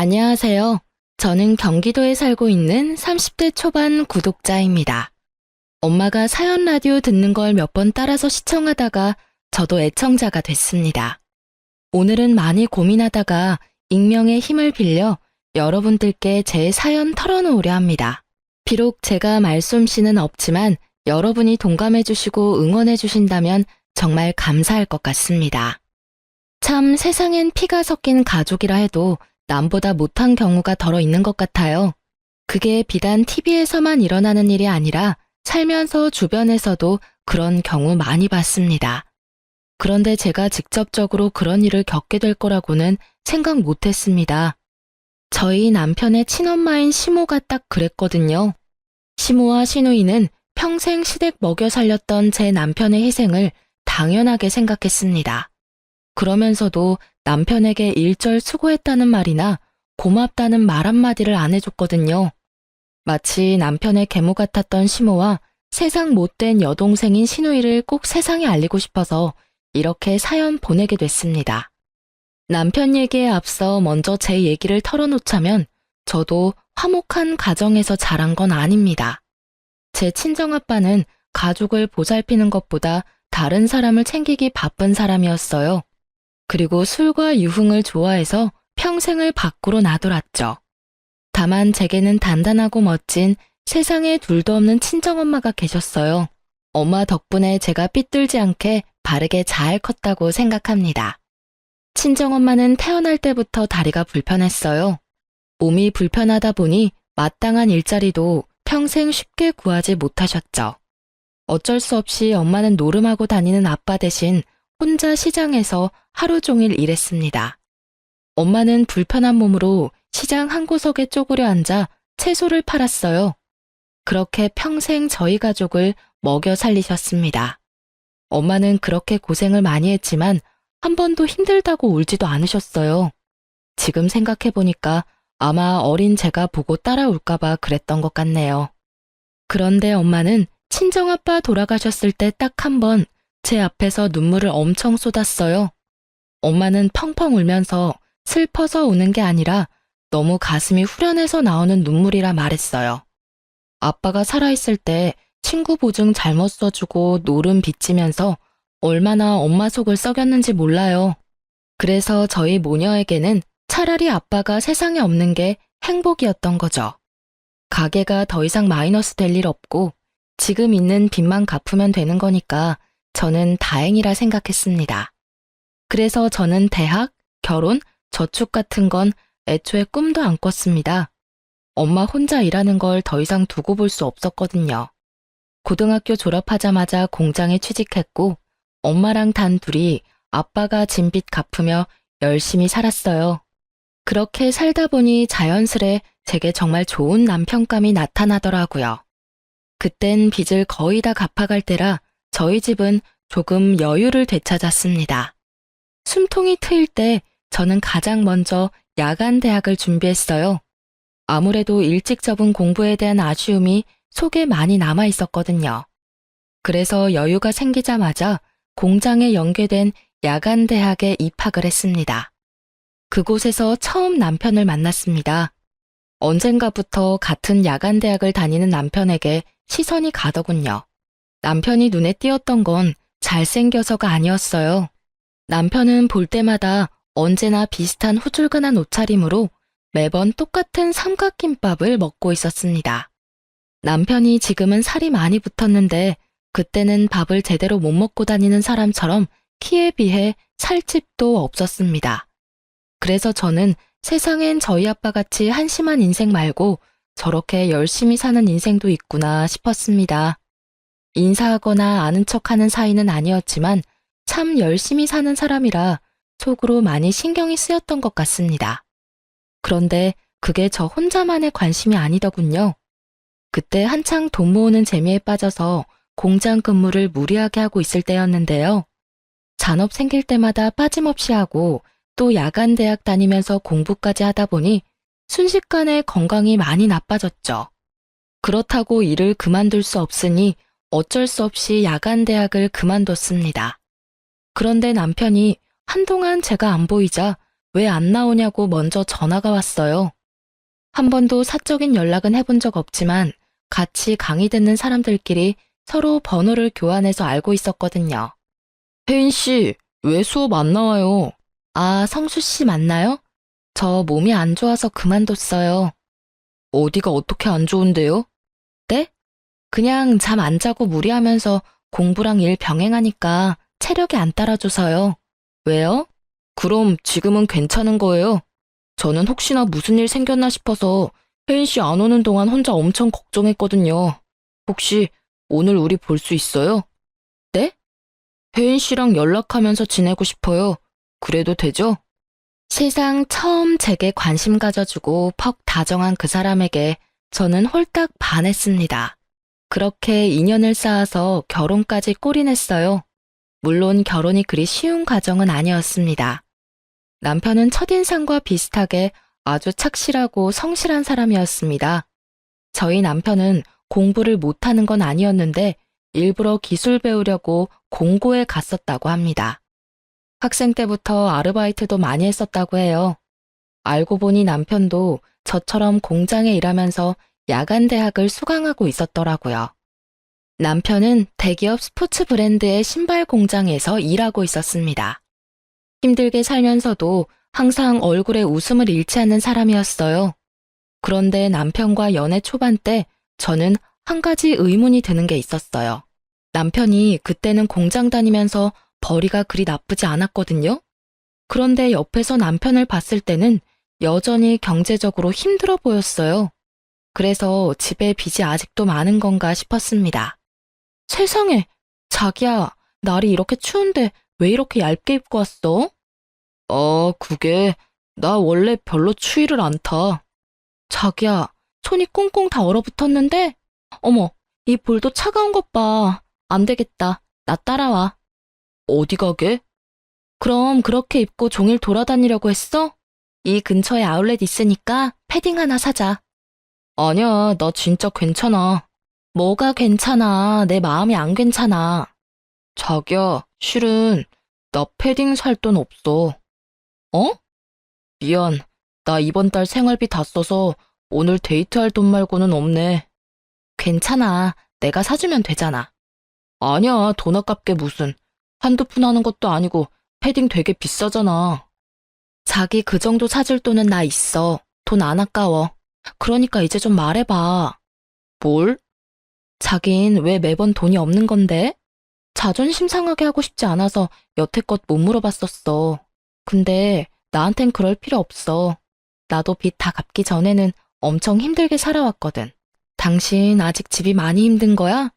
안녕하세요. 저는 경기도에 살고 있는 30대 초반 구독자입니다. 엄마가 사연 라디오 듣는 걸 몇 번 따라서 시청하다가 저도 애청자가 됐습니다. 오늘은 많이 고민하다가 익명의 힘을 빌려 여러분들께 제 사연 털어놓으려 합니다. 비록 제가 말솜씨는 없지만 여러분이 동감해 주시고 응원해 주신다면 정말 감사할 것 같습니다. 참 세상엔 피가 섞인 가족이라 해도 남보다 못한 경우가 덜어 있는 것 같아요. 그게 비단 TV에서만 일어나는 일이 아니라 살면서 주변에서도 그런 경우 많이 봤습니다. 그런데 제가 직접적으로 그런 일을 겪게 될 거라고는 생각 못 했습니다. 저희 남편의 친엄마인 시모가 딱 그랬거든요. 시모와 시누이는 평생 시댁 먹여 살렸던 제 남편의 희생을 당연하게 생각했습니다. 그러면서도 남편에게 일절 수고했다는 말이나 고맙다는 말 한마디를 안 해줬거든요. 마치 남편의 계모 같았던 시모와 세상 못된 여동생인 시누이를 꼭 세상에 알리고 싶어서 이렇게 사연 보내게 됐습니다. 남편 얘기에 앞서 먼저 제 얘기를 털어놓자면 저도 화목한 가정에서 자란 건 아닙니다. 제 친정아빠는 가족을 보살피는 것보다 다른 사람을 챙기기 바쁜 사람이었어요. 그리고 술과 유흥을 좋아해서 평생을 밖으로 나돌았죠. 다만 제게는 단단하고 멋진 세상에 둘도 없는 친정엄마가 계셨어요. 엄마 덕분에 제가 삐뚤지 않게 바르게 잘 컸다고 생각합니다. 친정엄마는 태어날 때부터 다리가 불편했어요. 몸이 불편하다 보니 마땅한 일자리도 평생 쉽게 구하지 못하셨죠. 어쩔 수 없이 엄마는 노름하고 다니는 아빠 대신 혼자 시장에서 하루 종일 일했습니다. 엄마는 불편한 몸으로 시장 한 구석에 쪼그려 앉아 채소를 팔았어요. 그렇게 평생 저희 가족을 먹여 살리셨습니다. 엄마는 그렇게 고생을 많이 했지만 한 번도 힘들다고 울지도 않으셨어요. 지금 생각해보니까 아마 어린 제가 보고 따라올까봐 그랬던 것 같네요. 그런데 엄마는 친정아빠 돌아가셨을 때 딱 한 번 제 앞에서 눈물을 엄청 쏟았어요. 엄마는 펑펑 울면서 슬퍼서 우는 게 아니라 너무 가슴이 후련해서 나오는 눈물이라 말했어요. 아빠가 살아있을 때 친구 보증 잘못 써주고 노름 빚지면서 얼마나 엄마 속을 썩였는지 몰라요. 그래서 저희 모녀에게는 차라리 아빠가 세상에 없는 게 행복이었던 거죠. 가게가 더 이상 마이너스 될 일 없고 지금 있는 빚만 갚으면 되는 거니까 저는 다행이라 생각했습니다. 그래서 저는 대학, 결혼, 저축 같은 건 애초에 꿈도 안 꿨습니다. 엄마 혼자 일하는 걸 더 이상 두고 볼 수 없었거든요. 고등학교 졸업하자마자 공장에 취직했고 엄마랑 단 둘이 아빠가 진 빚 갚으며 열심히 살았어요. 그렇게 살다 보니 자연스레 제게 정말 좋은 남편감이 나타나더라고요. 그땐 빚을 거의 다 갚아갈 때라 저희 집은 조금 여유를 되찾았습니다. 숨통이 트일 때 저는 가장 먼저 야간 대학을 준비했어요. 아무래도 일찍 접은 공부에 대한 아쉬움이 속에 많이 남아 있었거든요. 그래서 여유가 생기자마자 공장에 연계된 야간 대학에 입학을 했습니다. 그곳에서 처음 남편을 만났습니다. 언젠가부터 같은 야간 대학을 다니는 남편에게 시선이 가더군요. 남편이 눈에 띄었던 건 잘생겨서가 아니었어요. 남편은 볼 때마다 언제나 비슷한 후줄근한 옷차림으로 매번 똑같은 삼각김밥을 먹고 있었습니다. 남편이 지금은 살이 많이 붙었는데 그때는 밥을 제대로 못 먹고 다니는 사람처럼 키에 비해 살집도 없었습니다. 그래서 저는 세상엔 저희 아빠같이 한심한 인생 말고 저렇게 열심히 사는 인생도 있구나 싶었습니다. 인사하거나 아는 척하는 사이는 아니었지만 참 열심히 사는 사람이라 속으로 많이 신경이 쓰였던 것 같습니다. 그런데 그게 저 혼자만의 관심이 아니더군요. 그때 한창 돈 모으는 재미에 빠져서 공장 근무를 무리하게 하고 있을 때였는데요. 잔업 생길 때마다 빠짐없이 하고 또 야간 대학 다니면서 공부까지 하다 보니 순식간에 건강이 많이 나빠졌죠. 그렇다고 일을 그만둘 수 없으니 어쩔 수 없이 야간 대학을 그만뒀습니다. 그런데 남편이 한동안 제가 안 보이자 왜 안 나오냐고 먼저 전화가 왔어요. 한 번도 사적인 연락은 해본 적 없지만 같이 강의 듣는 사람들끼리 서로 번호를 교환해서 알고 있었거든요. 혜인 씨, 왜 수업 안 나와요? 아, 성수 씨 맞나요? 저 몸이 안 좋아서 그만뒀어요. 어디가 어떻게 안 좋은데요? 네? 그냥 잠 안 자고 무리하면서 공부랑 일 병행하니까 체력이 안 따라줘서요. 왜요? 그럼 지금은 괜찮은 거예요? 저는 혹시나 무슨 일 생겼나 싶어서 혜인 씨 안 오는 동안 혼자 엄청 걱정했거든요. 혹시 오늘 우리 볼 수 있어요? 네? 혜인 씨랑 연락하면서 지내고 싶어요. 그래도 되죠? 세상 처음 제게 관심 가져주고 퍽 다정한 그 사람에게 저는 홀딱 반했습니다. 그렇게 인연을 쌓아서 결혼까지 꼬리냈어요. 물론 결혼이 그리 쉬운 과정은 아니었습니다. 남편은 첫인상과 비슷하게 아주 착실하고 성실한 사람이었습니다. 저희 남편은 공부를 못하는 건 아니었는데 일부러 기술 배우려고 공고에 갔었다고 합니다. 학생 때부터 아르바이트도 많이 했었다고 해요. 알고 보니 남편도 저처럼 공장에 일하면서 야간 대학을 수강하고 있었더라고요. 남편은 대기업 스포츠 브랜드의 신발 공장에서 일하고 있었습니다. 힘들게 살면서도 항상 얼굴에 웃음을 잃지 않는 사람이었어요. 그런데 남편과 연애 초반 때 저는 한 가지 의문이 드는 게 있었어요. 남편이 그때는 공장 다니면서 벌이가 그리 나쁘지 않았거든요. 그런데 옆에서 남편을 봤을 때는 여전히 경제적으로 힘들어 보였어요. 그래서 집에 빚이 아직도 많은 건가 싶었습니다. 세상에, 자기야, 날이 이렇게 추운데 왜 이렇게 얇게 입고 왔어? 그게 나 원래 별로 추위를 안 타. 자기야, 손이 꽁꽁 다 얼어붙었는데? 어머, 이 볼도 차가운 것 봐. 안 되겠다. 나 따라와. 어디 가게? 그럼 그렇게 입고 종일 돌아다니려고 했어? 이 근처에 아울렛 있으니까 패딩 하나 사자. 아니야, 나 진짜 괜찮아. 뭐가 괜찮아? 내 마음이 안 괜찮아. 자기야, 실은 나 패딩 살 돈 없어. 어? 미안. 나 이번 달 생활비 다 써서 오늘 데이트할 돈 말고는 없네. 괜찮아. 내가 사주면 되잖아. 아니야, 돈 아깝게 무슨. 한두 푼 하는 것도 아니고 패딩 되게 비싸잖아. 자기 그 정도 사줄 돈은 나 있어. 돈 안 아까워. 그러니까 이제 좀 말해봐. 뭘? 자긴 왜 매번 돈이 없는 건데? 자존심 상하게 하고 싶지 않아서 여태껏 못 물어봤었어. 근데 나한텐 그럴 필요 없어. 나도 빚 다 갚기 전에는 엄청 힘들게 살아왔거든. 당신 아직 집이 많이 힘든 거야?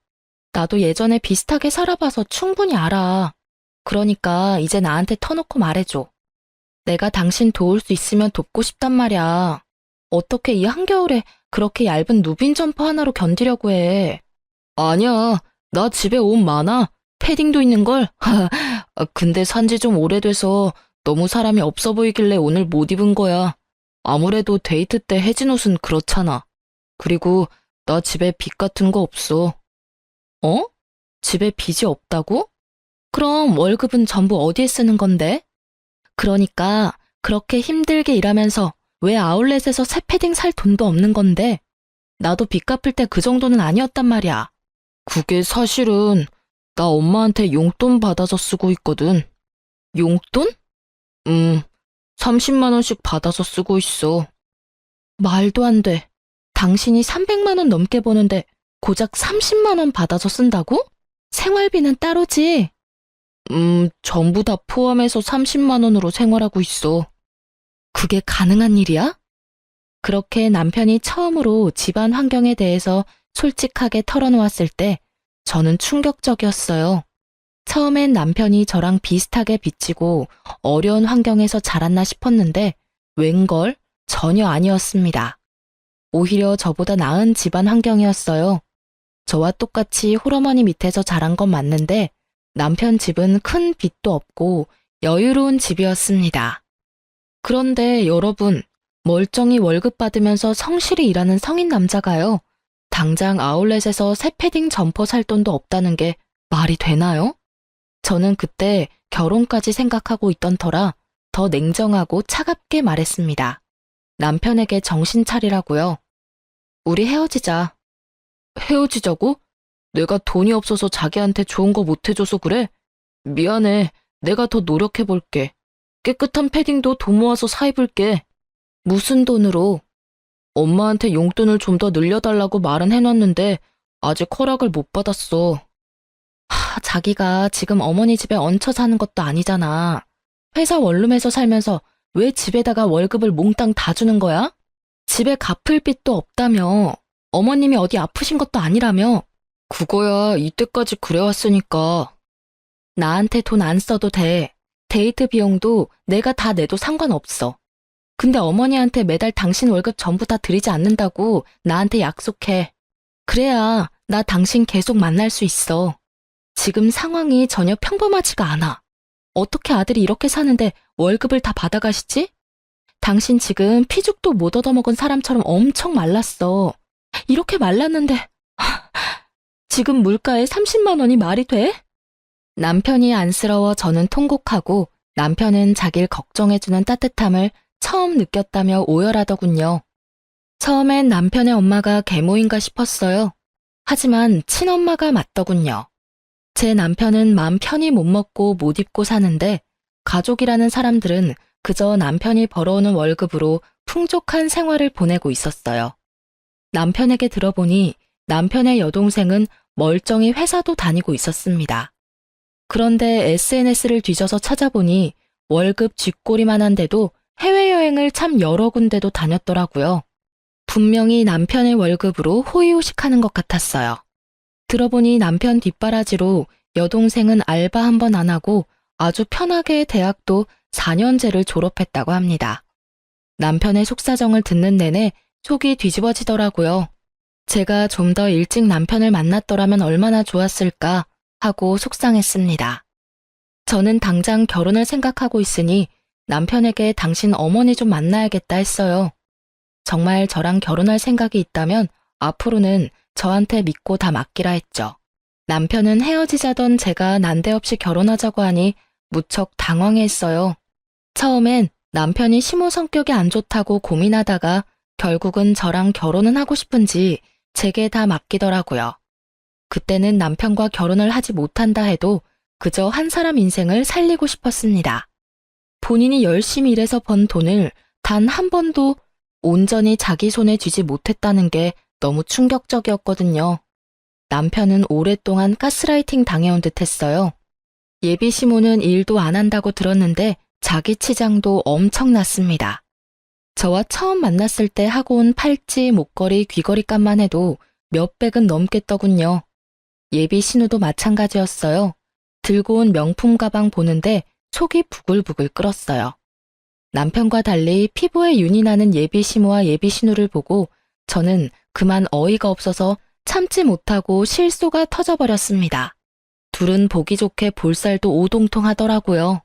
나도 예전에 비슷하게 살아봐서 충분히 알아. 그러니까 이제 나한테 터놓고 말해줘. 내가 당신 도울 수 있으면 돕고 싶단 말이야. 어떻게 이 한겨울에 그렇게 얇은 누빈 점퍼 하나로 견디려고 해. 아니야, 나 집에 옷 많아. 패딩도 있는걸? 근데 산지 좀 오래돼서 너무 사람이 없어 보이길래 오늘 못 입은 거야. 아무래도 데이트 때 해진 옷은 그렇잖아. 그리고 나 집에 빚 같은 거 없어. 어? 집에 빚이 없다고? 그럼 월급은 전부 어디에 쓰는 건데? 그러니까 그렇게 힘들게 일하면서 왜 아울렛에서 새 패딩 살 돈도 없는 건데? 나도 빚 갚을 때 그 정도는 아니었단 말이야. 그게 사실은 나 엄마한테 용돈 받아서 쓰고 있거든. 용돈? 30만 원씩 받아서 쓰고 있어. 말도 안 돼. 당신이 300만 원 넘게 버는데 고작 30만 원 받아서 쓴다고? 생활비는 따로지? 전부 다 포함해서 30만 원으로 생활하고 있어. 그게 가능한 일이야? 그렇게 남편이 처음으로 집안 환경에 대해서 솔직하게 털어놓았을 때 저는 충격적이었어요. 처음엔 남편이 저랑 비슷하게 빚지고 어려운 환경에서 자랐나 싶었는데 웬걸 전혀 아니었습니다. 오히려 저보다 나은 집안 환경이었어요. 저와 똑같이 홀어머니 밑에서 자란 건 맞는데 남편 집은 큰 빚도 없고 여유로운 집이었습니다. 그런데 여러분, 멀쩡히 월급 받으면서 성실히 일하는 성인 남자가요. 당장 아울렛에서 새 패딩 점퍼 살 돈도 없다는 게 말이 되나요? 저는 그때 결혼까지 생각하고 있던 터라 더 냉정하고 차갑게 말했습니다. 남편에게 정신 차리라고요. 우리 헤어지자. 헤어지자고? 내가 돈이 없어서 자기한테 좋은 거 못 해줘서 그래? 미안해. 내가 더 노력해볼게. 깨끗한 패딩도 돈 모아서 사입을게. 무슨 돈으로? 엄마한테 용돈을 좀 더 늘려달라고 말은 해놨는데 아직 허락을 못 받았어. 자기가 지금 어머니 집에 얹혀 사는 것도 아니잖아. 회사 원룸에서 살면서 왜 집에다가 월급을 몽땅 다 주는 거야? 집에 갚을 빚도 없다며. 어머님이 어디 아프신 것도 아니라며. 그거야 이때까지 그래왔으니까. 나한테 돈 안 써도 돼. 데이트 비용도 내가 다 내도 상관없어. 근데 어머니한테 매달 당신 월급 전부 다 드리지 않는다고 나한테 약속해. 그래야 나 당신 계속 만날 수 있어. 지금 상황이 전혀 평범하지가 않아. 어떻게 아들이 이렇게 사는데 월급을 다 받아가시지? 당신 지금 피죽도 못 얻어먹은 사람처럼 엄청 말랐어. 이렇게 말랐는데 지금 물가에 30만 원이 말이 돼? 남편이 안쓰러워 저는 통곡하고 남편은 자기를 걱정해주는 따뜻함을 처음 느꼈다며 오열하더군요. 처음엔 남편의 엄마가 계모인가 싶었어요. 하지만 친엄마가 맞더군요. 제 남편은 마음 편히 못 먹고 못 입고 사는데 가족이라는 사람들은 그저 남편이 벌어오는 월급으로 풍족한 생활을 보내고 있었어요. 남편에게 들어보니 남편의 여동생은 멀쩡히 회사도 다니고 있었습니다. 그런데 SNS를 뒤져서 찾아보니 월급 쥐꼬리만한데도 해외여행을 참 여러 군데도 다녔더라고요. 분명히 남편의 월급으로 호의호식하는 것 같았어요. 들어보니 남편 뒷바라지로 여동생은 알바 한 번 안 하고 아주 편하게 대학도 4년제를 졸업했다고 합니다. 남편의 속사정을 듣는 내내 속이 뒤집어지더라고요. 제가 좀 더 일찍 남편을 만났더라면 얼마나 좋았을까 하고 속상했습니다. 저는 당장 결혼을 생각하고 있으니 남편에게 당신 어머니 좀 만나야겠다 했어요. 정말 저랑 결혼할 생각이 있다면 앞으로는 저한테 믿고 다 맡기라 했죠. 남편은 헤어지자던 제가 난데없이 결혼하자고 하니 무척 당황했어요. 처음엔 남편이 시모 성격이 안 좋다고 고민하다가 결국은 저랑 결혼은 하고 싶은지 제게 다 맡기더라고요. 그때는 남편과 결혼을 하지 못한다 해도 그저 한 사람 인생을 살리고 싶었습니다. 본인이 열심히 일해서 번 돈을 단 한 번도 온전히 자기 손에 쥐지 못했다는 게 너무 충격적이었거든요. 남편은 오랫동안 가스라이팅 당해온 듯 했어요. 예비 시모는 일도 안 한다고 들었는데 자기 치장도 엄청났습니다. 저와 처음 만났을 때 하고 온 팔찌, 목걸이, 귀걸이 값만 해도 몇백은 넘겠더군요. 예비 신우도 마찬가지였어요. 들고 온 명품 가방 보는데 속이 부글부글 끓었어요. 남편과 달리 피부에 윤이 나는 예비 시모와 예비 신우를 보고 저는 그만 어이가 없어서 참지 못하고 실소가 터져버렸습니다. 둘은 보기 좋게 볼살도 오동통하더라고요.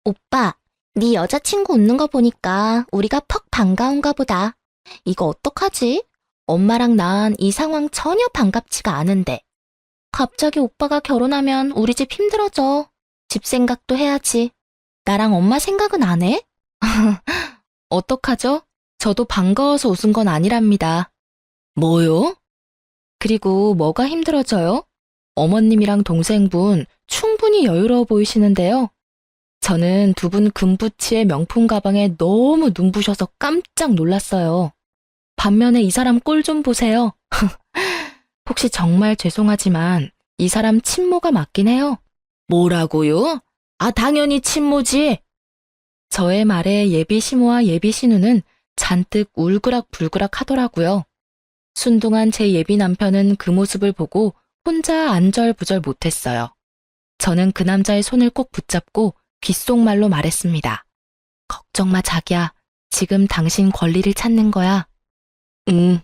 오빠, 네 여자친구 웃는 거 보니까 우리가 퍽 반가운가 보다. 이거 어떡하지? 엄마랑 난 이 상황 전혀 반갑지가 않은데. 갑자기 오빠가 결혼하면 우리 집 힘들어져. 집 생각도 해야지. 나랑 엄마 생각은 안 해? 어떡하죠? 저도 반가워서 웃은 건 아니랍니다. 뭐요? 그리고 뭐가 힘들어져요? 어머님이랑 동생분 충분히 여유로워 보이시는데요. 저는 두 분 금부치의 명품 가방에 너무 눈부셔서 깜짝 놀랐어요. 반면에 이 사람 꼴 좀 보세요. 혹시 정말 죄송하지만 이 사람 친모가 맞긴 해요. 뭐라고요? 아, 당연히 친모지. 저의 말에 예비 시모와 예비 신우는 잔뜩 울그락불그락 하더라고요. 순둥한 제 예비 남편은 그 모습을 보고 혼자 안절부절 못했어요. 저는 그 남자의 손을 꼭 붙잡고 귓속말로 말했습니다. 걱정 마, 자기야. 지금 당신 권리를 찾는 거야. 응.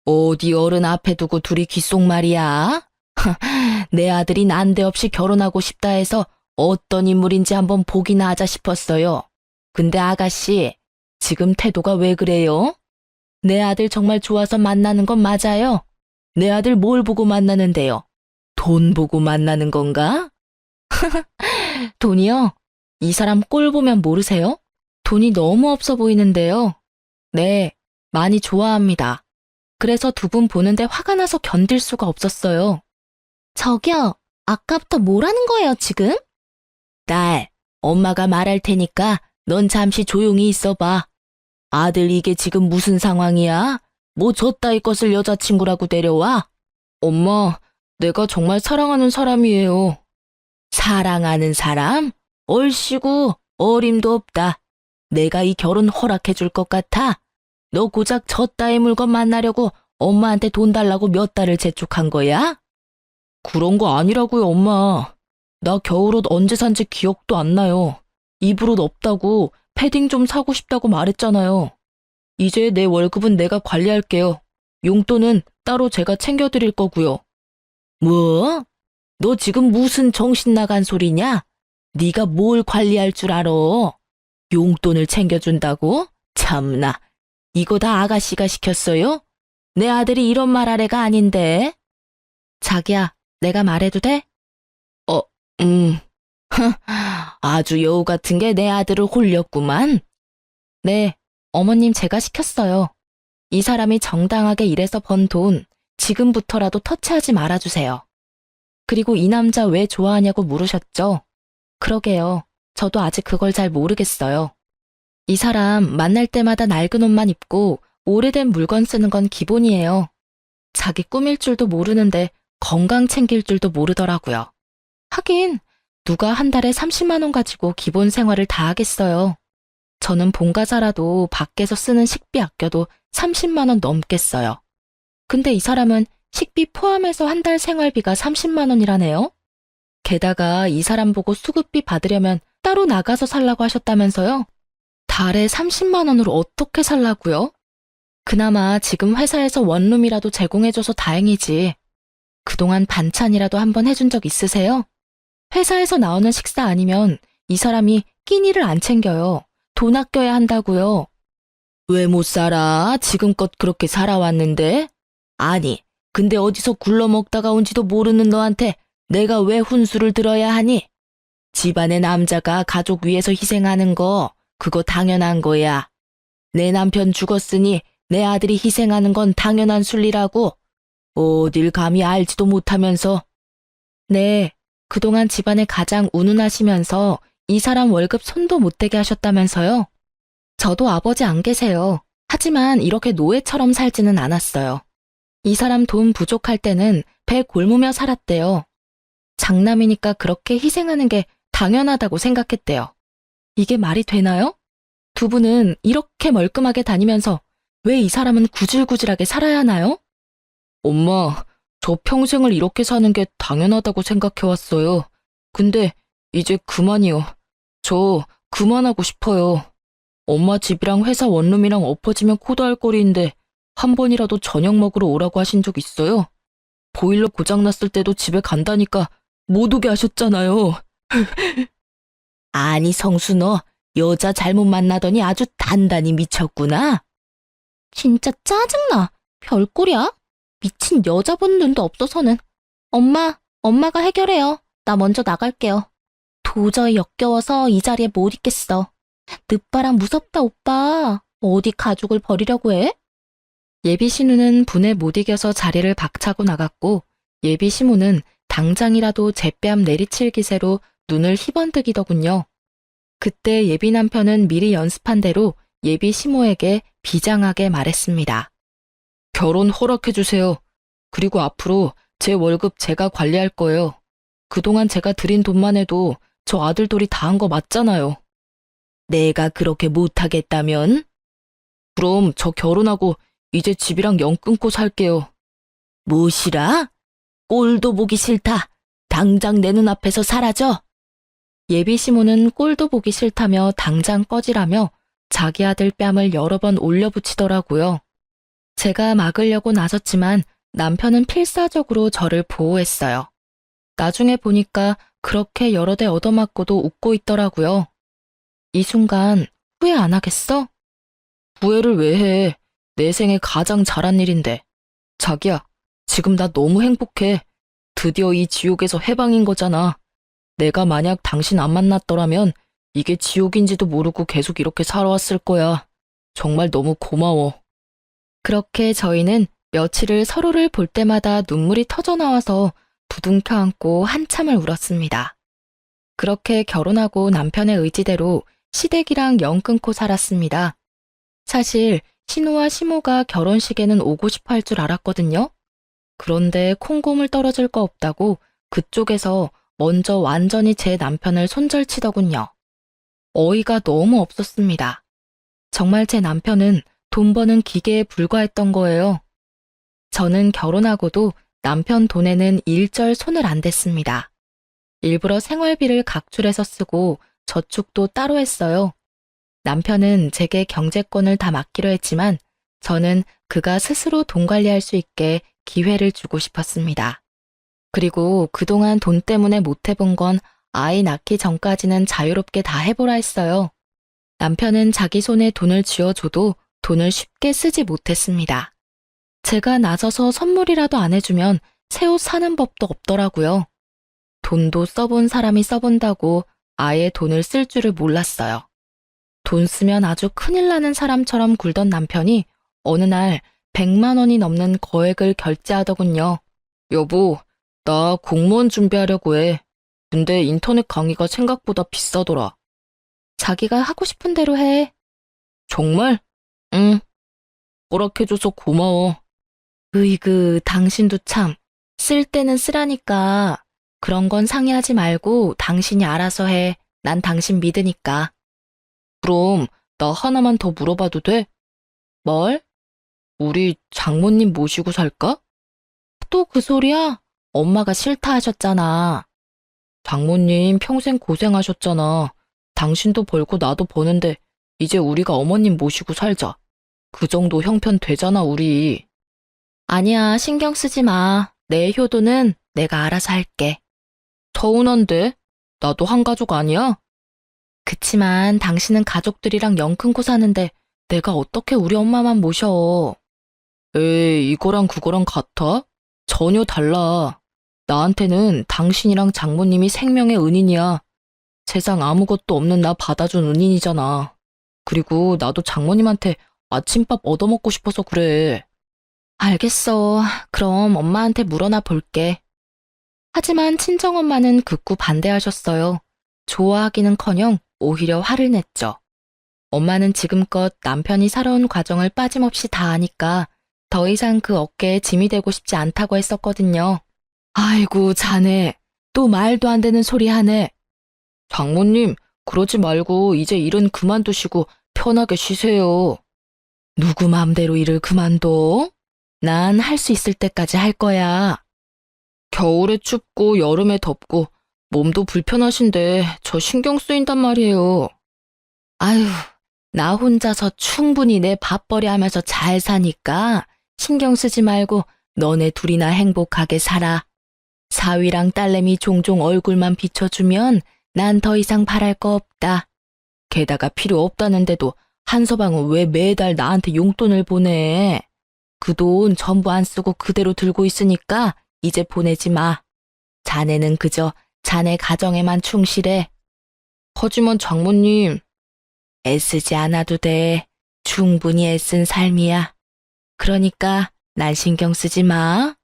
어디 어른 앞에 두고 둘이 귓속말이야? 내 아들이 난데없이 결혼하고 싶다 해서 어떤 인물인지 한번 보기나 하자 싶었어요. 근데 아가씨, 지금 태도가 왜 그래요? 내 아들 정말 좋아서 만나는 건 맞아요? 내 아들 뭘 보고 만나는데요? 돈 보고 만나는 건가? 돈이요? 이 사람 꼴 보면 모르세요? 돈이 너무 없어 보이는데요. 네, 많이 좋아합니다. 그래서 두 분 보는데 화가 나서 견딜 수가 없었어요. 저기요, 아까부터 뭐라는 거예요, 지금? 딸, 엄마가 말할 테니까 넌 잠시 조용히 있어봐. 아들 이게 지금 무슨 상황이야? 뭐 저 따위 것을 여자친구라고 데려와? 엄마, 내가 정말 사랑하는 사람이에요. 사랑하는 사람? 얼씨구, 어림도 없다. 내가 이 결혼 허락해 줄 것 같아? 너 고작 저 따위 물건 만나려고 엄마한테 돈 달라고 몇 달을 재촉한 거야? 그런 거 아니라고요, 엄마. 나 겨울옷 언제 산지 기억도 안 나요. 입을 옷 없다고 패딩 좀 사고 싶다고 말했잖아요. 이제 내 월급은 내가 관리할게요. 용돈은 따로 제가 챙겨드릴 거고요. 뭐? 너 지금 무슨 정신 나간 소리냐? 네가 뭘 관리할 줄 알아? 용돈을 챙겨준다고? 참나, 이거 다 아가씨가 시켰어요? 내 아들이 이런 말 할 애가 아닌데. 자기야, 내가 말해도 돼? 음, 아주 여우 같은 게 내 아들을 홀렸구만. 네, 어머님 제가 시켰어요. 이 사람이 정당하게 일해서 번 돈, 지금부터라도 터치하지 말아주세요. 그리고 이 남자 왜 좋아하냐고 물으셨죠? 그러게요. 저도 아직 그걸 잘 모르겠어요. 이 사람 만날 때마다 낡은 옷만 입고 오래된 물건 쓰는 건 기본이에요. 자기 꾸밀 줄도 모르는데 건강 챙길 줄도 모르더라고요. 하긴 누가 한 달에 30만 원 가지고 기본 생활을 다 하겠어요. 저는 본가사라도 밖에서 쓰는 식비 아껴도 30만 원 넘겠어요. 근데 이 사람은 식비 포함해서 한 달 생활비가 30만 원이라네요. 게다가 이 사람 보고 수급비 받으려면 따로 나가서 살라고 하셨다면서요? 달에 30만 원으로 어떻게 살라고요? 그나마 지금 회사에서 원룸이라도 제공해줘서 다행이지. 그동안 반찬이라도 한번 해준 적 있으세요? 회사에서 나오는 식사 아니면 이 사람이 끼니를 안 챙겨요. 돈 아껴야 한다고요. 왜 못 살아? 지금껏 그렇게 살아왔는데? 아니, 근데 어디서 굴러먹다가 온지도 모르는 너한테 내가 왜 훈수를 들어야 하니? 집안의 남자가 가족 위해서 희생하는 거, 그거 당연한 거야. 내 남편 죽었으니 내 아들이 희생하는 건 당연한 순리라고. 어딜 감히 알지도 못하면서. 네, 그동안 집안에 가장 운운하시면서 이 사람 월급 손도 못 대게 하셨다면서요? 저도 아버지 안 계세요. 하지만 이렇게 노예처럼 살지는 않았어요. 이 사람 돈 부족할 때는 배 골무며 살았대요. 장남이니까 그렇게 희생하는 게 당연하다고 생각했대요. 이게 말이 되나요? 두 분은 이렇게 멀끔하게 다니면서 왜 이 사람은 구질구질하게 살아야 하나요? 엄마, 저 평생을 이렇게 사는 게 당연하다고 생각해왔어요. 근데 이제 그만이요. 저 그만하고 싶어요. 엄마 집이랑 회사 원룸이랑 엎어지면 코다할 거리인데 한 번이라도 저녁 먹으러 오라고 하신 적 있어요? 보일러 고장났을 때도 집에 간다니까 못 오게 하셨잖아요. 아니 성수 너 여자 잘못 만나더니 아주 단단히 미쳤구나. 진짜 짜증나. 별꼴이야? 미친 여자 보는 눈도 없어서는. 엄마가 해결해요. 나 먼저 나갈게요. 도저히 역겨워서 이 자리에 못 있겠어. 늦바람 무섭다, 오빠. 어디 가족을 버리려고 해? 예비 신우는 분에 못 이겨서 자리를 박차고 나갔고 예비 시모는 당장이라도 제 뺨 내리칠 기세로 눈을 희번뜩이더군요. 그때 예비 남편은 미리 연습한 대로 예비 시모에게 비장하게 말했습니다. 결혼 허락해주세요. 그리고 앞으로 제 월급 제가 관리할 거예요. 그동안 제가 드린 돈만 해도 저 아들 돌이 다 한 거 맞잖아요. 내가 그렇게 못하겠다면? 그럼 저 결혼하고 이제 집이랑 영 끊고 살게요. 무엇이라? 꼴도 보기 싫다. 당장 내 눈앞에서 사라져. 예비 시모는 꼴도 보기 싫다며 당장 꺼지라며 자기 아들 뺨을 여러 번 올려붙이더라고요. 제가 막으려고 나섰지만 남편은 필사적으로 저를 보호했어요. 나중에 보니까 그렇게 여러 대 얻어맞고도 웃고 있더라고요. 이 순간 후회 안 하겠어? 후회를 왜 해? 내 생에 가장 잘한 일인데. 자기야, 지금 나 너무 행복해. 드디어 이 지옥에서 해방인 거잖아. 내가 만약 당신 안 만났더라면 이게 지옥인지도 모르고 계속 이렇게 살아왔을 거야. 정말 너무 고마워. 그렇게 저희는 며칠을 서로를 볼 때마다 눈물이 터져 나와서 부둥켜 안고 한참을 울었습니다. 그렇게 결혼하고 남편의 의지대로 시댁이랑 연 끊고 살았습니다. 사실 신우와 시모가 결혼식에는 오고 싶어 할 줄 알았거든요. 그런데 콩고물 떨어질 거 없다고 그쪽에서 먼저 완전히 제 남편을 손절치더군요. 어이가 너무 없었습니다. 정말 제 남편은 돈 버는 기계에 불과했던 거예요. 저는 결혼하고도 남편 돈에는 일절 손을 안 댔습니다. 일부러 생활비를 각출해서 쓰고 저축도 따로 했어요. 남편은 제게 경제권을 다 맡기로 했지만 저는 그가 스스로 돈 관리할 수 있게 기회를 주고 싶었습니다. 그리고 그동안 돈 때문에 못 해본 건 아이 낳기 전까지는 자유롭게 다 해보라 했어요. 남편은 자기 손에 돈을 쥐어줘도 돈을 쉽게 쓰지 못했습니다. 제가 나서서 선물이라도 안 해주면 새 옷 사는 법도 없더라고요. 돈도 써본 사람이 써본다고 아예 돈을 쓸 줄을 몰랐어요. 돈 쓰면 아주 큰일 나는 사람처럼 굴던 남편이 어느 날 100만 원이 넘는 거액을 결제하더군요. 여보, 나 공무원 준비하려고 해. 근데 인터넷 강의가 생각보다 비싸더라. 자기가 하고 싶은 대로 해. 정말? 응. 허락해줘서 고마워. 으이그, 당신도 참. 쓸 때는 쓰라니까. 그런 건 상의하지 말고 당신이 알아서 해. 난 당신 믿으니까. 그럼 나 하나만 더 물어봐도 돼? 뭘? 우리 장모님 모시고 살까? 또 그 소리야? 엄마가 싫다 하셨잖아. 장모님 평생 고생하셨잖아. 당신도 벌고 나도 버는데 이제 우리가 어머님 모시고 살자. 그 정도 형편 되잖아, 우리. 아니야, 신경 쓰지 마. 내 효도는 내가 알아서 할게. 서운한데? 나도 한 가족 아니야? 그치만 당신은 가족들이랑 연 끊고 사는데 내가 어떻게 우리 엄마만 모셔. 에이, 이거랑 그거랑 같아? 전혀 달라. 나한테는 당신이랑 장모님이 생명의 은인이야. 세상 아무것도 없는 나 받아준 은인이잖아. 그리고 나도 장모님한테 아침밥 얻어먹고 싶어서 그래. 알겠어. 그럼 엄마한테 물어나 볼게. 하지만 친정엄마는 극구 반대하셨어요. 좋아하기는커녕 오히려 화를 냈죠. 엄마는 지금껏 남편이 살아온 과정을 빠짐없이 다 아니까 더 이상 그 어깨에 짐이 되고 싶지 않다고 했었거든요. 아이고, 자네. 또 말도 안 되는 소리 하네. 장모님, 그러지 말고 이제 일은 그만두시고 편하게 쉬세요. 누구 맘대로 일을 그만둬? 난 할 수 있을 때까지 할 거야. 겨울에 춥고 여름에 덥고 몸도 불편하신데 저 신경 쓰인단 말이에요. 아유, 나 혼자서 충분히 내 밥벌이 하면서 잘 사니까 신경 쓰지 말고 너네 둘이나 행복하게 살아. 사위랑 딸내미 종종 얼굴만 비춰주면 난 더 이상 바랄 거 없다. 게다가 필요 없다는데도 한서방은 왜 매달 나한테 용돈을 보내? 그 돈 전부 안 쓰고 그대로 들고 있으니까 이제 보내지 마. 자네는 그저 자네 가정에만 충실해. 하지만 장모님, 애쓰지 않아도 돼. 충분히 애쓴 삶이야. 그러니까 난 신경 쓰지 마.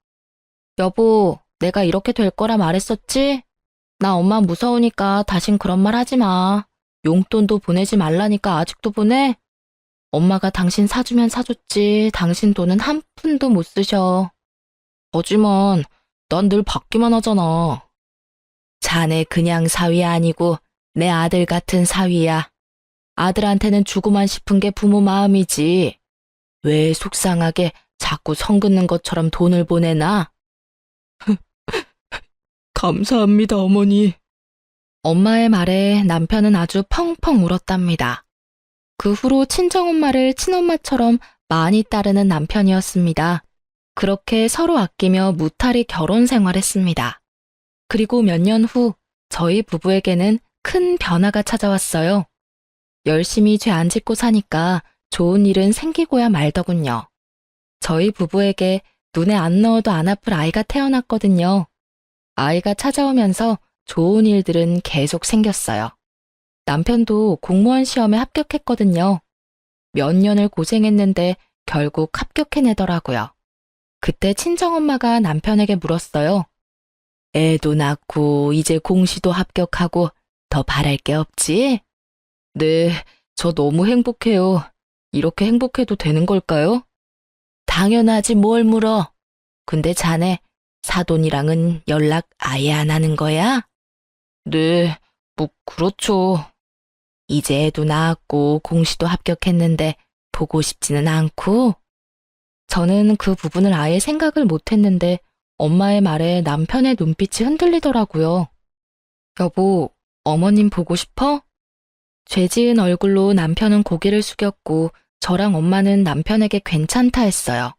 여보, 내가 이렇게 될 거라 말했었지? 나 엄마 무서우니까 다신 그런 말 하지 마. 용돈도 보내지 말라니까 아직도 보내? 엄마가 당신 사주면 사줬지. 당신 돈은 한 푼도 못 쓰셔. 하지만 난 늘 받기만 하잖아. 자네 그냥 사위 아니고 내 아들 같은 사위야. 아들한테는 주고만 싶은 게 부모 마음이지. 왜 속상하게 자꾸 성 긋는 것처럼 돈을 보내나? 감사합니다, 어머니. 엄마의 말에 남편은 아주 펑펑 울었답니다. 그 후로 친정엄마를 친엄마처럼 많이 따르는 남편이었습니다. 그렇게 서로 아끼며 무탈히 결혼 생활했습니다. 그리고 몇 년 후 저희 부부에게는 큰 변화가 찾아왔어요. 열심히 죄 안 짓고 사니까 좋은 일은 생기고야 말더군요. 저희 부부에게 눈에 안 넣어도 안 아플 아이가 태어났거든요. 아이가 찾아오면서 좋은 일들은 계속 생겼어요. 남편도 공무원 시험에 합격했거든요. 몇 년을 고생했는데 결국 합격해내더라고요. 그때 친정엄마가 남편에게 물었어요. 애도 낳고 이제 공시도 합격하고 더 바랄 게 없지? 네, 저 너무 행복해요. 이렇게 행복해도 되는 걸까요? 당연하지 뭘 물어. 근데 자네 사돈이랑은 연락 아예 안 하는 거야? 네, 뭐 그렇죠. 이제 애도 낳았고 공시도 합격했는데 보고 싶지는 않고? 저는 그 부분을 아예 생각을 못했는데 엄마의 말에 남편의 눈빛이 흔들리더라고요. 여보, 어머님 보고 싶어? 죄 지은 얼굴로 남편은 고개를 숙였고 저랑 엄마는 남편에게 괜찮다 했어요.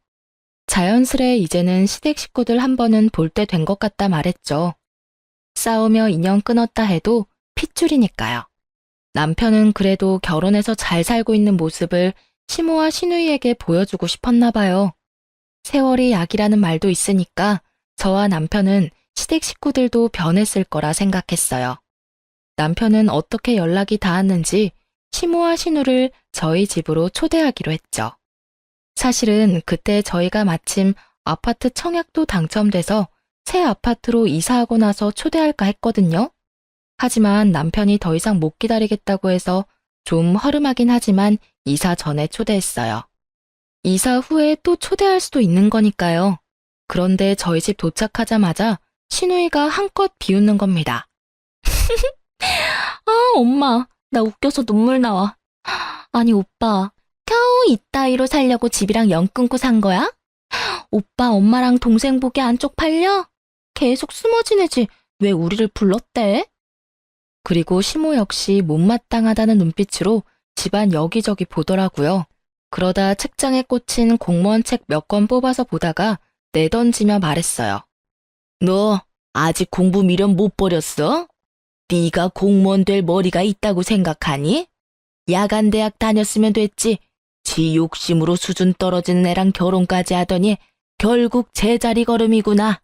자연스레 이제는 시댁 식구들 한 번은 볼 때 된 것 같다 말했죠. 싸우며 인연 끊었다 해도 핏줄이니까요. 남편은 그래도 결혼해서 잘 살고 있는 모습을 시모와 시누이에게 보여주고 싶었나 봐요. 세월이 약이라는 말도 있으니까 저와 남편은 시댁 식구들도 변했을 거라 생각했어요. 남편은 어떻게 연락이 닿았는지 시모와 시누를 저희 집으로 초대하기로 했죠. 사실은 그때 저희가 마침 아파트 청약도 당첨돼서 새 아파트로 이사하고 나서 초대할까 했거든요. 하지만 남편이 더 이상 못 기다리겠다고 해서 좀 허름하긴 하지만 이사 전에 초대했어요. 이사 후에 또 초대할 수도 있는 거니까요. 그런데 저희 집 도착하자마자 시누이가 한껏 비웃는 겁니다. 아, 엄마, 나 웃겨서 눈물 나와. 아니, 오빠, 겨우 이따위로 살려고 집이랑 연 끊고 산 거야? 오빠, 엄마랑 동생 보기 안 쪽팔려? 계속 숨어 지내지. 왜 우리를 불렀대? 그리고 시모 역시 못마땅하다는 눈빛으로 집안 여기저기 보더라고요. 그러다 책장에 꽂힌 공무원 책 몇 권 뽑아서 보다가 내던지며 말했어요. 너 아직 공부 미련 못 버렸어? 네가 공무원 될 머리가 있다고 생각하니? 야간 대학 다녔으면 됐지. 지 욕심으로 수준 떨어진 애랑 결혼까지 하더니 결국 제자리 걸음이구나.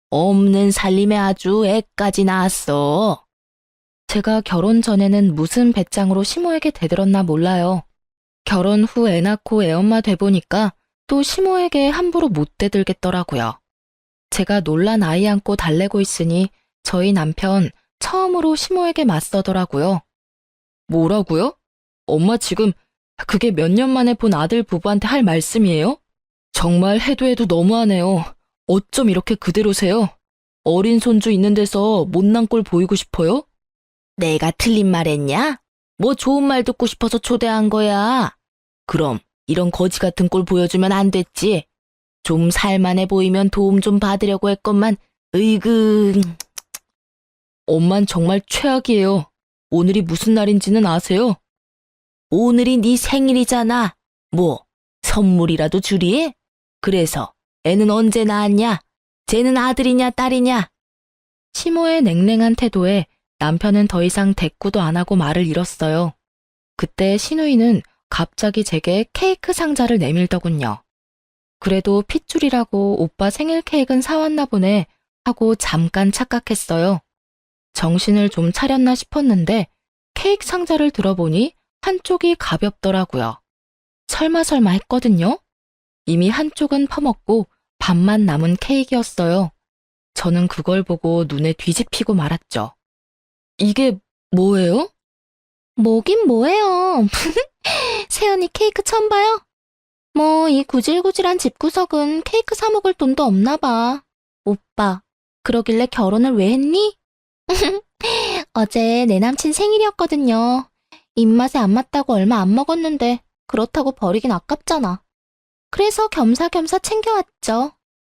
없는 살림에 아주 애까지 낳았어. 제가 결혼 전에는 무슨 배짱으로 시모에게 대들었나 몰라요. 결혼 후 애 낳고 애엄마 돼보니까 또 시모에게 함부로 못 대들겠더라고요. 제가 놀란 아이 안고 달래고 있으니 저희 남편 처음으로 시모에게 맞서더라고요. 뭐라고요? 엄마 지금 그게 몇 년 만에 본 아들 부부한테 할 말씀이에요? 정말 해도 너무하네요. 어쩜 이렇게 그대로세요? 어린 손주 있는 데서 못난 꼴 보이고 싶어요? 내가 틀린 말 했냐? 뭐 좋은 말 듣고 싶어서 초대한 거야. 그럼 이런 거지 같은 꼴 보여주면 안 됐지. 좀 살만해 보이면 도움 좀 받으려고 했건만 으이그. 엄만 정말 최악이에요. 오늘이 무슨 날인지는 아세요? 오늘이 네 생일이잖아. 뭐 선물이라도 주리? 그래서 애는 언제 낳았냐? 쟤는 아들이냐 딸이냐? 시모의 냉랭한 태도에 남편은 더 이상 대꾸도 안 하고 말을 잃었어요. 그때 시누이는 갑자기 제게 케이크 상자를 내밀더군요. 그래도 핏줄이라고 오빠 생일 케이크는 사왔나 보네 하고 잠깐 착각했어요. 정신을 좀 차렸나 싶었는데 케이크 상자를 들어보니 한쪽이 가볍더라고요. 설마 했거든요. 이미 한쪽은 퍼먹고 반만 남은 케이크였어요. 저는 그걸 보고 눈에 뒤집히고 말았죠. 이게 뭐예요? 뭐긴 뭐예요. 세연이 케이크 처음 봐요? 뭐 이 구질구질한 집구석은 케이크 사 먹을 돈도 없나 봐. 오빠, 그러길래 결혼을 왜 했니? 어제 내 남친 생일이었거든요. 입맛에 안 맞다고 얼마 안 먹었는데 그렇다고 버리긴 아깝잖아. 그래서 겸사겸사 챙겨왔죠.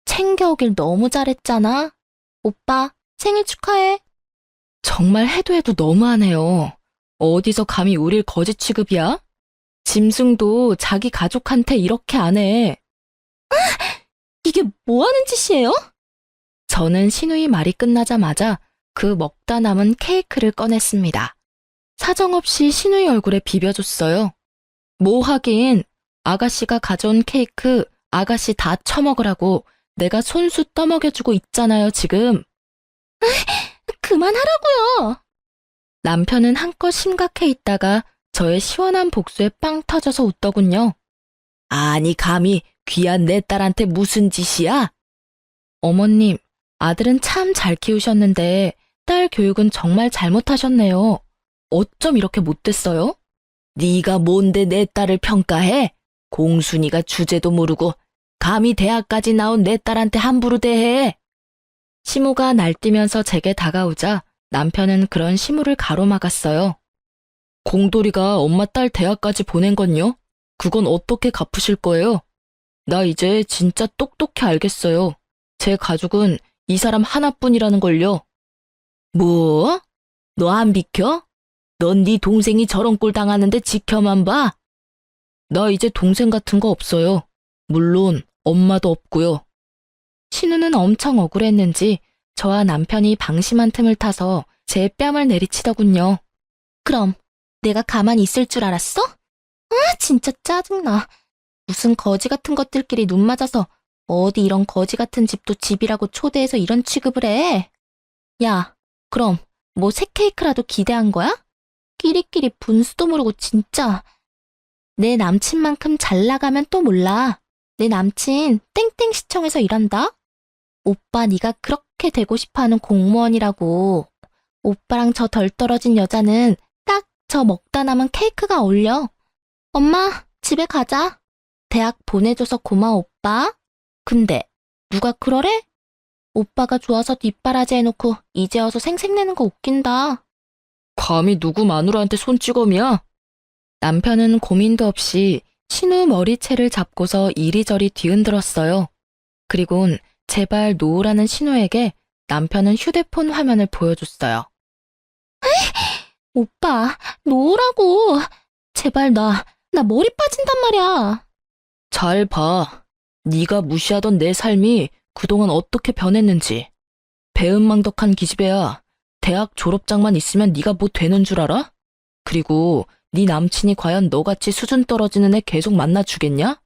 챙겨오길 너무 잘했잖아. 오빠, 생일 축하해. 정말 해도 너무하네요. 어디서 감히 우릴 거지 취급이야? 짐승도 자기 가족한테 이렇게 안 해. 이게 뭐 하는 짓이에요? 저는 시누이 말이 끝나자마자 그 먹다 남은 케이크를 꺼냈습니다. 사정없이 시누이 얼굴에 비벼줬어요. 뭐 하긴, 아가씨가 가져온 케이크 아가씨 다 처먹으라고 내가 손수 떠먹여주고 있잖아요, 지금. 그만하라고요. 남편은 한껏 심각해 있다가 저의 시원한 복수에 빵 터져서 웃더군요. 아니, 감히 귀한 내 딸한테 무슨 짓이야? 어머님, 아들은 참 잘 키우셨는데 딸 교육은 정말 잘못하셨네요. 어쩜 이렇게 못됐어요? 네가 뭔데 내 딸을 평가해? 공순이가 주제도 모르고 감히 대학까지 나온 내 딸한테 함부로 대해. 시모가 날뛰면서 제게 다가오자 남편은 그런 시모를 가로막았어요. 공돌이가 엄마 딸 대학까지 보낸 건요? 그건 어떻게 갚으실 거예요? 나 이제 진짜 똑똑히 알겠어요. 제 가족은 이 사람 하나뿐이라는 걸요. 뭐? 너 안 비켜? 넌 네 동생이 저런 꼴 당하는데 지켜만 봐? 나 이제 동생 같은 거 없어요. 물론 엄마도 없고요. 신우는 엄청 억울했는지 저와 남편이 방심한 틈을 타서 제 뺨을 내리치더군요. 그럼 내가 가만히 있을 줄 알았어? 아, 진짜 짜증나. 무슨 거지 같은 것들끼리 눈 맞아서 어디 이런 거지 같은 집도 집이라고 초대해서 이런 취급을 해. 야, 그럼 뭐 새 케이크라도 기대한 거야? 끼리끼리 분수도 모르고 진짜. 내 남친만큼 잘 나가면 또 몰라. 내 남친 땡땡시청에서 일한다. 오빠 네가 그렇게 되고 싶어하는 공무원이라고. 오빠랑 저 덜 떨어진 여자는 딱 저 먹다 남은 케이크가 어울려. 엄마, 집에 가자. 대학 보내줘서 고마워, 오빠. 근데 누가 그러래? 오빠가 좋아서 뒷바라지 해놓고 이제 와서 생색내는 거 웃긴다. 감히 누구 마누라한테 손찌검이야? 남편은 고민도 없이 신우 머리채를 잡고서 이리저리 뒤흔들었어요. 그리곤 제발 놓으라는 신우에게 남편은 휴대폰 화면을 보여줬어요. 오빠, 놓으라고. 제발 나 머리 빠진단 말이야. 잘 봐. 네가 무시하던 내 삶이 그동안 어떻게 변했는지. 배은망덕한 기집애야. 대학 졸업장만 있으면 네가 뭐 되는 줄 알아? 그리고 네 남친이 과연 너같이 수준 떨어지는 애 계속 만나주겠냐?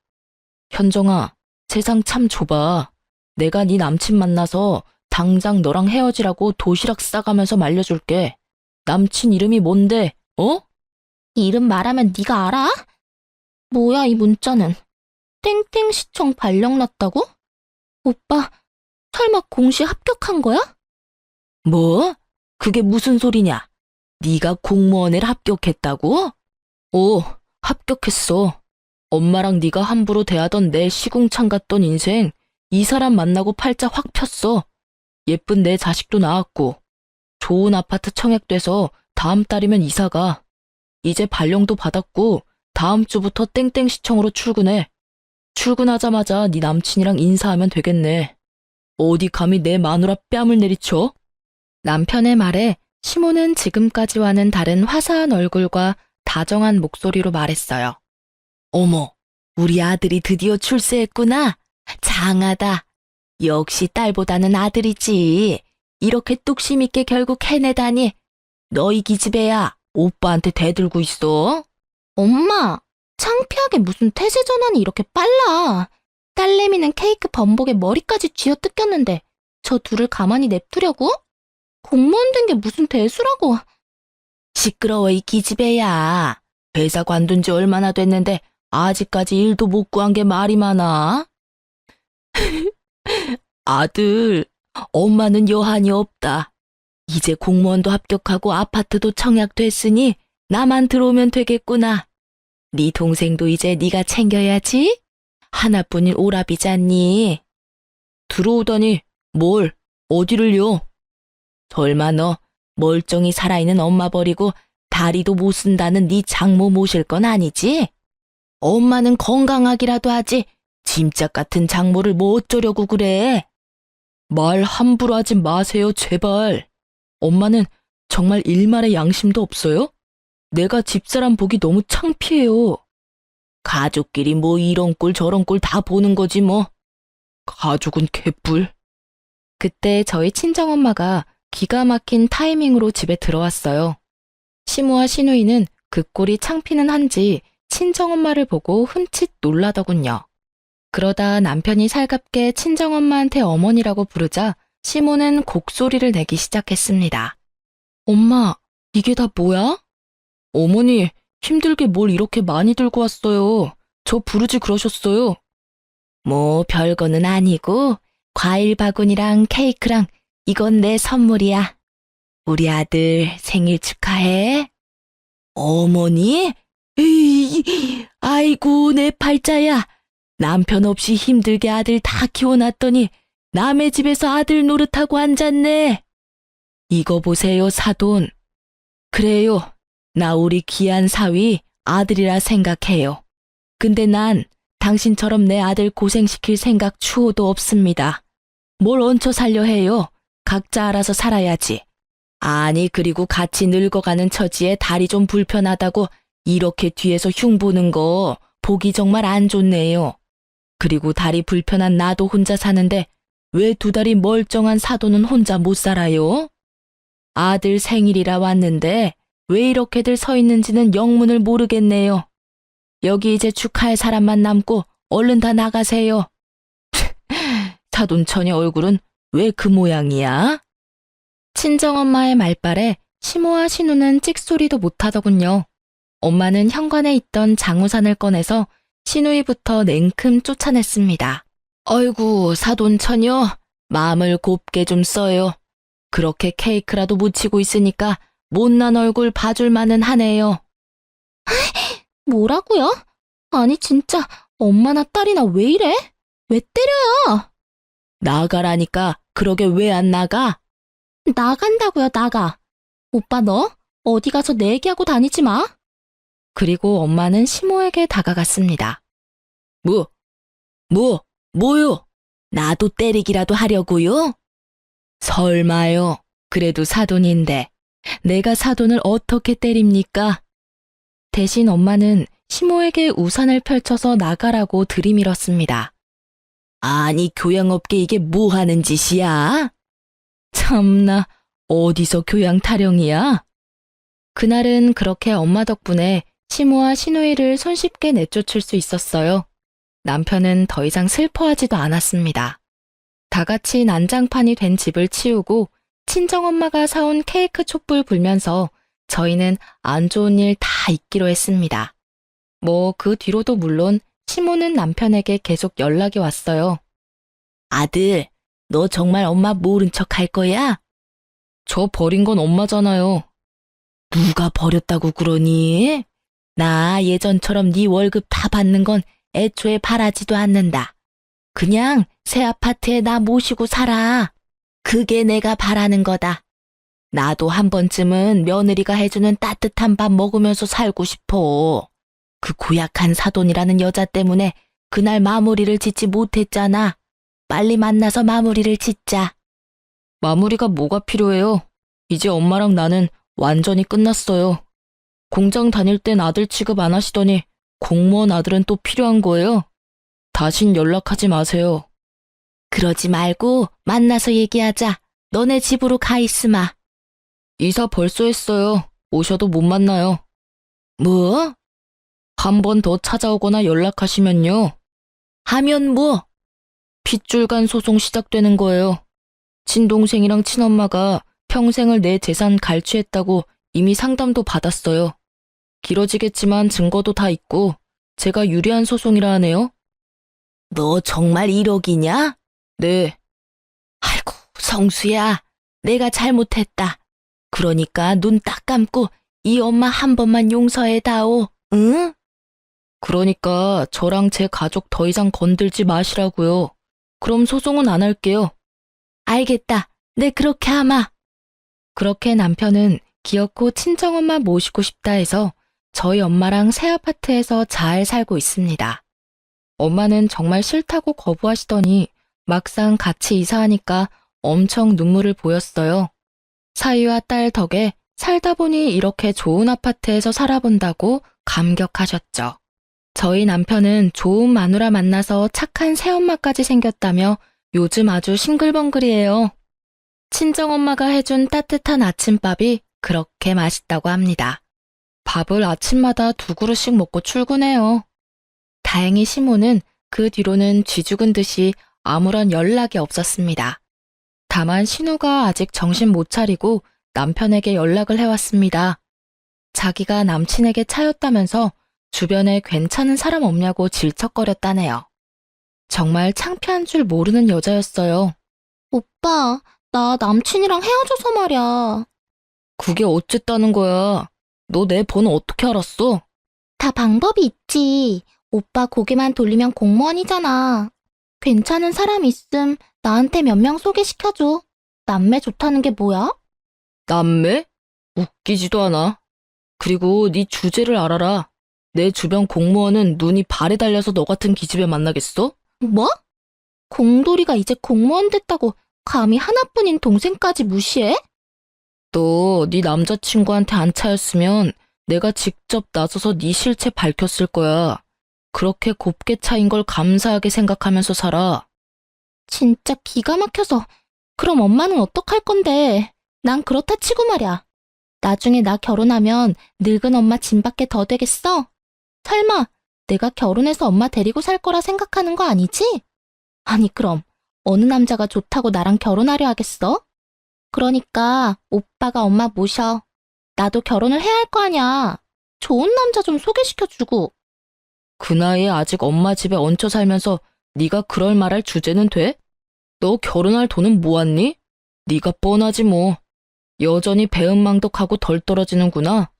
현정아, 세상 참 좁아. 내가 네 남친 만나서 당장 너랑 헤어지라고 도시락 싸가면서 말려줄게. 남친 이름이 뭔데, 어? 이름 말하면 네가 알아? 뭐야 이 문자는. 땡땡시청 발령 났다고? 오빠, 설마 공시 합격한 거야? 뭐? 그게 무슨 소리냐? 네가 공무원을 합격했다고? 오, 합격했어. 엄마랑 네가 함부로 대하던 내 시궁창 같던 인생 이 사람 만나고 팔자 확 폈어. 예쁜 내 자식도 낳았고 좋은 아파트 청약돼서 다음 달이면 이사가. 이제 발령도 받았고 다음 주부터 땡땡시청으로 출근해. 출근하자마자 네 남친이랑 인사하면 되겠네. 어디 감히 내 마누라 뺨을 내리쳐? 남편의 말에 시모는 지금까지와는 다른 화사한 얼굴과 다정한 목소리로 말했어요. 어머, 우리 아들이 드디어 출세했구나. 장하다. 역시 딸보다는 아들이지. 이렇게 뚝심 있게 결국 해내다니. 너희 기집애야, 오빠한테 대들고 있어. 엄마, 창피하게 무슨 태세 전환이 이렇게 빨라. 딸내미는 케이크 범벅에 머리까지 쥐어 뜯겼는데 저 둘을 가만히 냅두려고? 공무원 된 게 무슨 대수라고. 시끄러워 이 기집애야. 회사 관둔 지 얼마나 됐는데 아직까지 일도 못 구한 게 말이 많아. 아들, 엄마는 여한이 없다. 이제 공무원도 합격하고 아파트도 청약됐으니 나만 들어오면 되겠구나. 네 동생도 이제 네가 챙겨야지. 하나뿐인 오라비잖니. 들어오다니 뭘, 어디를요? 설마 너 멀쩡히 살아있는 엄마 버리고 다리도 못 쓴다는 네 장모 모실 건 아니지? 엄마는 건강하기라도 하지 짐짝 같은 장모를 뭐 어쩌려고 그래? 말 함부로 하지 마세요, 제발. 엄마는 정말 일말의 양심도 없어요? 내가 집사람 보기 너무 창피해요. 가족끼리 뭐 이런 꼴 저런 꼴 다 보는 거지 뭐. 가족은 개뿔. 그때 저희 친정엄마가 기가 막힌 타이밍으로 집에 들어왔어요. 시모와 시누이는 그 꼴이 창피는 한지 친정엄마를 보고 흠칫 놀라더군요. 그러다 남편이 살갑게 친정엄마한테 어머니라고 부르자 시모는 곡소리를 내기 시작했습니다. 엄마, 이게 다 뭐야? 어머니, 힘들게 뭘 이렇게 많이 들고 왔어요. 저 부르지 그러셨어요. 뭐 별거는 아니고 과일 바구니랑 케이크랑 이건 내 선물이야. 우리 아들 생일 축하해. 어머니? 에이, 아이고 내 팔자야. 남편 없이 힘들게 아들 다 키워놨더니 남의 집에서 아들 노릇하고 앉았네. 이거 보세요, 사돈. 그래요. 나 우리 귀한 사위 아들이라 생각해요. 근데 난 당신처럼 내 아들 고생시킬 생각 추호도 없습니다. 뭘 얹혀 살려 해요. 각자 알아서 살아야지. 아니 그리고 같이 늙어가는 처지에 다리 좀 불편하다고 이렇게 뒤에서 흉보는 거 보기 정말 안 좋네요. 그리고 다리 불편한 나도 혼자 사는데 왜 두 다리 멀쩡한 사돈은 혼자 못 살아요? 아들 생일이라 왔는데 왜 이렇게들 서 있는지는 영문을 모르겠네요. 여기 이제 축하할 사람만 남고 얼른 다 나가세요. 사돈 처녀 얼굴은 왜 그 모양이야? 친정엄마의 말발에 시모와 신우는 찍소리도 못하더군요. 엄마는 현관에 있던 장우산을 꺼내서 시누이부터 냉큼 쫓아냈습니다. 어이구 사돈 처녀 마음을 곱게 좀 써요. 그렇게 케이크라도 묻히고 있으니까 못난 얼굴 봐줄 만은 하네요. 뭐라고요? 아니 진짜 엄마나 딸이나 왜 이래? 왜 때려요? 나가라니까 그러게 왜 안 나가? 나간다고요, 나가. 오빠 너 어디 가서 내 얘기하고 다니지 마. 그리고 엄마는 시모에게 다가갔습니다. 뭐요? 나도 때리기라도 하려고요? 설마요. 그래도 사돈인데 내가 사돈을 어떻게 때립니까? 대신 엄마는 시모에게 우산을 펼쳐서 나가라고 들이밀었습니다. 아니 교양 없게 이게 뭐 하는 짓이야? 참나 어디서 교양 타령이야? 그날은 그렇게 엄마 덕분에 시모와 시누이를 손쉽게 내쫓을 수 있었어요. 남편은 더 이상 슬퍼하지도 않았습니다. 다 같이 난장판이 된 집을 치우고 친정엄마가 사온 케이크 촛불 불면서 저희는 안 좋은 일 다 잊기로 했습니다. 뭐 그 뒤로도 물론 시모는 남편에게 계속 연락이 왔어요. 아들, 너 정말 엄마 모른 척 할 거야? 저 버린 건 엄마잖아요. 누가 버렸다고 그러니? 나 예전처럼 네 월급 다 받는 건 애초에 바라지도 않는다. 그냥 새 아파트에 나 모시고 살아. 그게 내가 바라는 거다. 나도 한 번쯤은 며느리가 해주는 따뜻한 밥 먹으면서 살고 싶어. 그 고약한 사돈이라는 여자 때문에 그날 마무리를 짓지 못했잖아. 빨리 만나서 마무리를 짓자. 마무리가 뭐가 필요해요? 이제 엄마랑 나는 완전히 끝났어요. 공장 다닐 땐 아들 취급 안 하시더니 공무원 아들은 또 필요한 거예요? 다신 연락하지 마세요. 그러지 말고 만나서 얘기하자. 너네 집으로 가 있으마. 이사 벌써 했어요. 오셔도 못 만나요. 뭐? 한 번 더 찾아오거나 연락하시면요. 하면 뭐? 핏줄간 소송 시작되는 거예요. 친동생이랑 친엄마가 평생을 내 재산 갈취했다고 이미 상담도 받았어요. 길어지겠지만 증거도 다 있고 제가 유리한 소송이라 하네요. 너 정말 1억이냐? 네. 아이고 성수야, 내가 잘못했다. 그러니까 눈 딱 감고 이 엄마 한 번만 용서해다오. 응? 그러니까 저랑 제 가족 더 이상 건들지 마시라고요. 그럼 소송은 안 할게요. 알겠다. 네 그렇게 하마. 그렇게 남편은 기어코 친정엄마 모시고 싶다 해서 저희 엄마랑 새 아파트에서 잘 살고 있습니다. 엄마는 정말 싫다고 거부하시더니 막상 같이 이사하니까 엄청 눈물을 보였어요. 사위와 딸 덕에 살다 보니 이렇게 좋은 아파트에서 살아본다고 감격하셨죠. 저희 남편은 좋은 마누라 만나서 착한 새엄마까지 생겼다며 요즘 아주 싱글벙글이에요. 친정엄마가 해준 따뜻한 아침밥이 그렇게 맛있다고 합니다. 밥을 아침마다 2그릇씩 먹고 출근해요. 다행히 시모는 그 뒤로는 쥐죽은 듯이 아무런 연락이 없었습니다. 다만 신우가 아직 정신 못 차리고 남편에게 연락을 해왔습니다. 자기가 남친에게 차였다면서 주변에 괜찮은 사람 없냐고 질척거렸다네요. 정말 창피한 줄 모르는 여자였어요. 오빠, 나 남친이랑 헤어져서 말이야. 그게 어쨌다는 거야? 너 내 번호 어떻게 알았어? 다 방법이 있지. 오빠 고개만 돌리면 공무원이잖아. 괜찮은 사람 있음 나한테 몇 명 소개시켜줘. 남매 좋다는 게 뭐야? 남매? 웃기지도 않아. 그리고 네 주제를 알아라. 내 주변 공무원은 눈이 발에 달려서 너 같은 기집애 만나겠어? 뭐? 공돌이가 이제 공무원 됐다고 감히 하나뿐인 동생까지 무시해? 너 네 남자친구한테 안 차였으면 내가 직접 나서서 네 실체 밝혔을 거야. 그렇게 곱게 차인 걸 감사하게 생각하면서 살아. 진짜 기가 막혀서. 그럼 엄마는 어떡할 건데? 난 그렇다 치고 말이야. 나중에 나 결혼하면 늙은 엄마 짐밖에 더 되겠어? 설마 내가 결혼해서 엄마 데리고 살 거라 생각하는 거 아니지? 아니 그럼 어느 남자가 좋다고 나랑 결혼하려 하겠어? 그러니까 오빠가 엄마 모셔. 나도 결혼을 해야 할 거 아니야. 좋은 남자 좀 소개시켜주고. 그 나이에 아직 엄마 집에 얹혀 살면서 네가 그럴 말할 주제는 돼? 너 결혼할 돈은 모았니? 네가 뻔하지 뭐. 여전히 배은망덕하고 덜 떨어지는구나.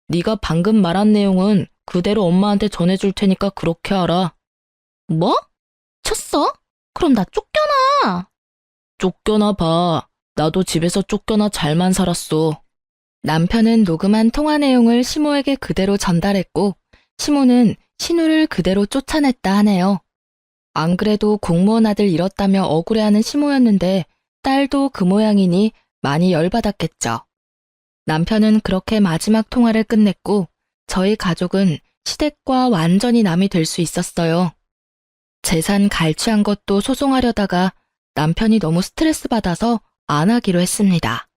네가 방금 말한 내용은 그대로 엄마한테 전해줄 테니까 그렇게 알아. 뭐? 쳤어? 그럼 나 쫓겨나. 쫓겨나 봐. 나도 집에서 쫓겨나 잘만 살았어. 남편은 녹음한 통화 내용을 시모에게 그대로 전달했고 시모는 신우를 그대로 쫓아냈다 하네요. 안 그래도 공무원 아들 잃었다며 억울해하는 시모였는데 딸도 그 모양이니 많이 열받았겠죠. 남편은 그렇게 마지막 통화를 끝냈고 저희 가족은 시댁과 완전히 남이 될 수 있었어요. 재산 갈취한 것도 소송하려다가 남편이 너무 스트레스 받아서 안 하기로 했습니다.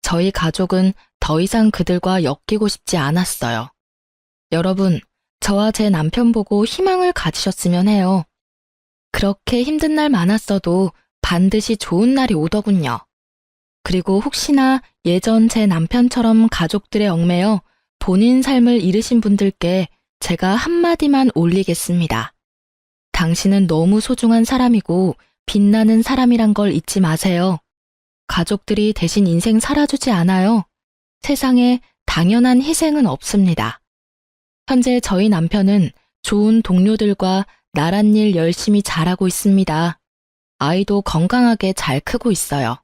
저희 가족은 더 이상 그들과 엮이고 싶지 않았어요. 여러분, 저와 제 남편 보고 희망을 가지셨으면 해요. 그렇게 힘든 날 많았어도 반드시 좋은 날이 오더군요. 그리고 혹시나 예전 제 남편처럼 가족들의 얽매여 본인 삶을 잃으신 분들께 제가 한마디만 올리겠습니다. 당신은 너무 소중한 사람이고 빛나는 사람이란 걸 잊지 마세요. 가족들이 대신 인생 살아주지 않아요. 세상에 당연한 희생은 없습니다. 현재 저희 남편은 좋은 동료들과 나란 일 열심히 잘하고 있습니다. 아이도 건강하게 잘 크고 있어요.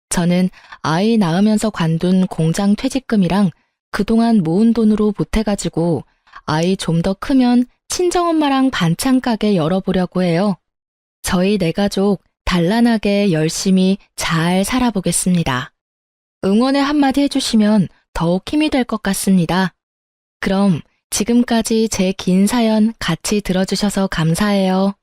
저는 아이 낳으면서 관둔 공장 퇴직금이랑 그동안 모은 돈으로 보태가지고 아이 좀 더 크면 친정엄마랑 반찬 가게 열어보려고 해요. 저희 네 가족 단란하게 열심히 잘 살아보겠습니다. 응원의 한마디 해주시면 더욱 힘이 될 것 같습니다. 그럼 지금까지 제 긴 사연 같이 들어주셔서 감사해요.